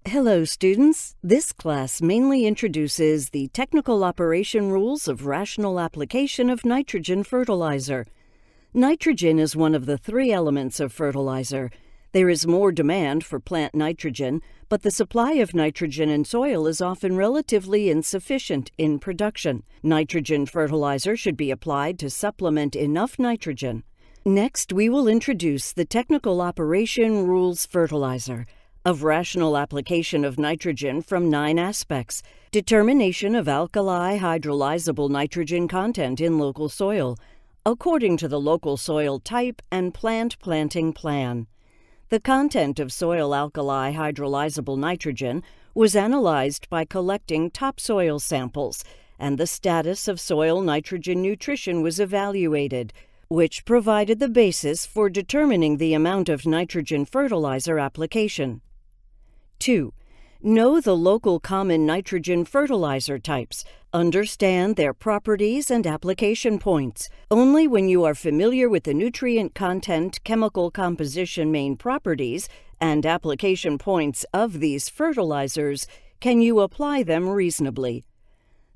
Hello, students. This class mainly introduces the technical operation rules of rational application of nitrogen fertilizer. Nitrogen is one of the three elements of fertilizer. There is more demand for plant nitrogen, but the supply of nitrogen in soil is often relatively insufficient in production. Nitrogen fertilizer should be applied to supplement enough nitrogen. Next, we will introduce the technical operation rules fertilizer of rational application of nitrogen from 9 aspects: determination of alkali hydrolyzable nitrogen content in local soil, according to the local soil type and plant planting plan. The content of soil alkali hydrolyzable nitrogen was analyzed by collecting topsoil samples, and the status of soil nitrogen nutrition was evaluated, which provided the basis for determining the amount of nitrogen fertilizer application. 2. Know the local common nitrogen fertilizer types. Understand their properties and application points. Only when you are familiar with the nutrient content, chemical composition main properties, and application points of these fertilizers can you apply them reasonably.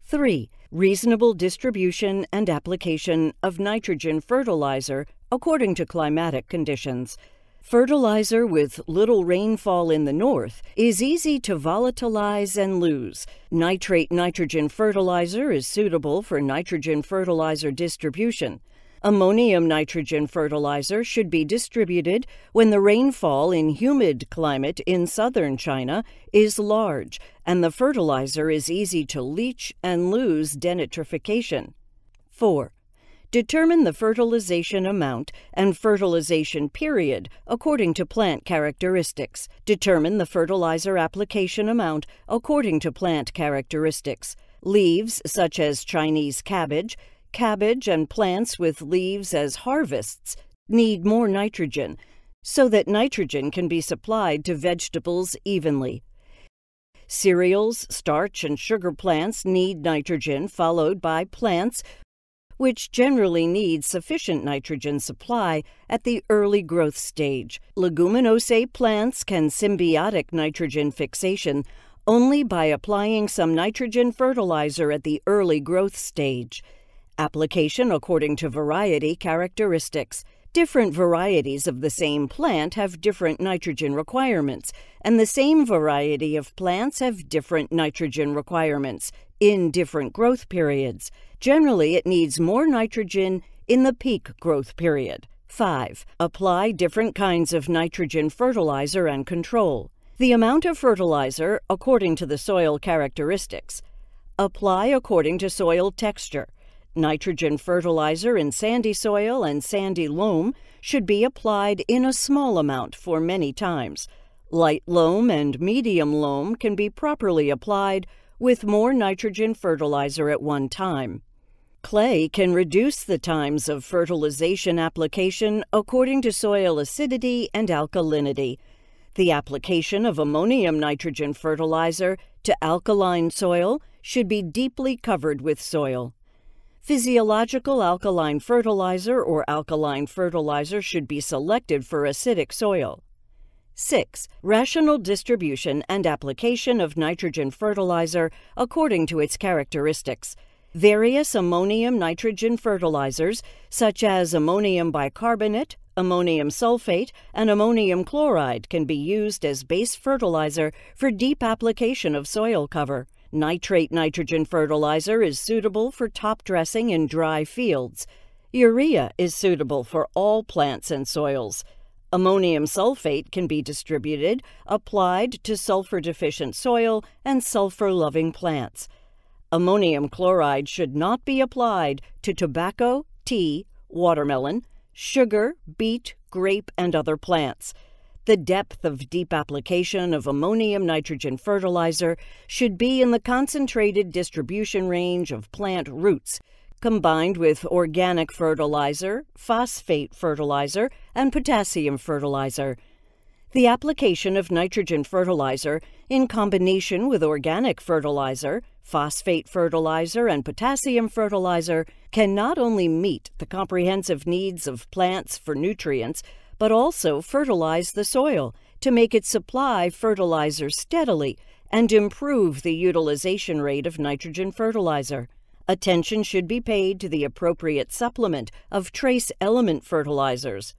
3. Reasonable distribution and application of nitrogen fertilizer according to climatic conditions. Fertilizer with little rainfall in the north is easy to volatilize and lose. Nitrate nitrogen fertilizer is suitable for nitrogen fertilizer distribution. Ammonium nitrogen fertilizer should be distributed when the rainfall in humid climate in southern China is large and the fertilizer is easy to leach and lose denitrification. 4. Determine the fertilization amount and fertilization period according to plant characteristics. Determine the fertilizer application amount according to plant characteristics. Leaves such as Chinese cabbage and plants with leaves as harvests need more nitrogen, so that nitrogen can be supplied to vegetables evenly. Cereals, starch, and sugar plants need nitrogen, followed by plants which generally need sufficient nitrogen supply at the early growth stage. Leguminose plants can symbiotic nitrogen fixation only by applying some nitrogen fertilizer at the early growth stage. Application according to variety characteristics. Different varieties of the same plant have different nitrogen requirements, and the same variety of plants have different nitrogen requirements in different growth periods. Generally, it needs more nitrogen in the peak growth period. 5. Apply different kinds of nitrogen fertilizer and control. The amount of fertilizer according to the soil characteristics. Apply according to soil texture. Nitrogen fertilizer in sandy soil and sandy loam should be applied in a small amount for many times. Light loam and medium loam can be properly applied with more nitrogen fertilizer at one time. Clay can reduce the times of fertilization application according to soil acidity and alkalinity. The application of ammonium nitrogen fertilizer to alkaline soil should be deeply covered with soil. Physiological alkaline fertilizer or alkaline fertilizer should be selected for acidic soil. 6. Rational distribution and application of nitrogen fertilizer according to its characteristics. Various ammonium nitrogen fertilizers, such as ammonium bicarbonate, ammonium sulfate, and ammonium chloride, can be used as base fertilizer for deep application of soil cover. Nitrate nitrogen fertilizer is suitable for top dressing in dry fields. Urea is suitable for all plants and soils. Ammonium sulfate can be distributed, applied to sulfur-deficient soil and sulfur-loving plants. Ammonium chloride should not be applied to tobacco, tea, watermelon, sugar, beet, grape, and other plants. The depth of deep application of ammonium nitrogen fertilizer should be in the concentrated distribution range of plant roots, combined with organic fertilizer, phosphate fertilizer, and potassium fertilizer. The application of nitrogen fertilizer in combination with organic fertilizer, phosphate fertilizer, and potassium fertilizer can not only meet the comprehensive needs of plants for nutrients, but also fertilize the soil, to make it supply fertilizer steadily and improve the utilization rate of nitrogen fertilizer. Attention should be paid to the appropriate supplement of trace element fertilizers.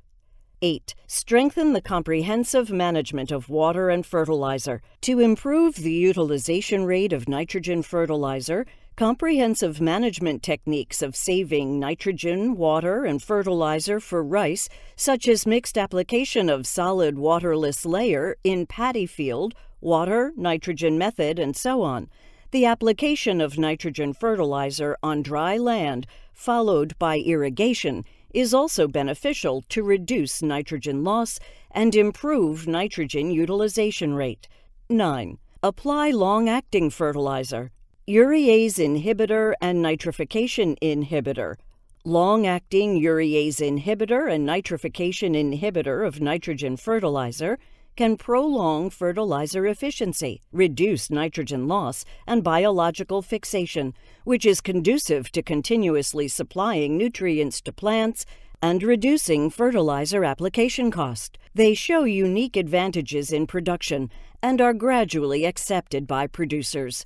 8. Strengthen the comprehensive management of water and fertilizer. To improve the utilization rate of nitrogen fertilizer, comprehensive management techniques of saving nitrogen, water, and fertilizer for rice, such as mixed application of solid waterless layer in paddy field, water, nitrogen method, and so on. The application of nitrogen fertilizer on dry land, followed by irrigation, is also beneficial to reduce nitrogen loss and improve nitrogen utilization rate. 9. Apply long-acting fertilizer. Urease inhibitor and nitrification inhibitor. Long-acting urease inhibitor and nitrification inhibitor of nitrogen fertilizer can prolong fertilizer efficiency, reduce nitrogen loss, and biological fixation, which is conducive to continuously supplying nutrients to plants and reducing fertilizer application cost. They show unique advantages in production and are gradually accepted by producers.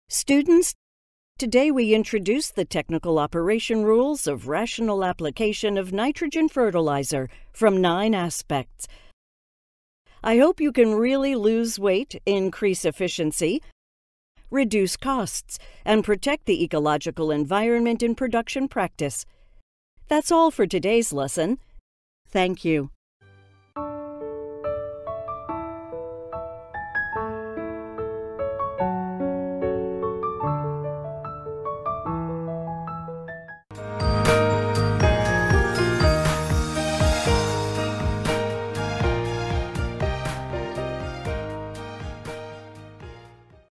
Students, today we introduce the technical operation rules of rational application of nitrogen fertilizer from 9 aspects. I hope you can really lose weight, increase efficiency, reduce costs, and protect the ecological environment in production practice. That's all for today's lesson. Thank you.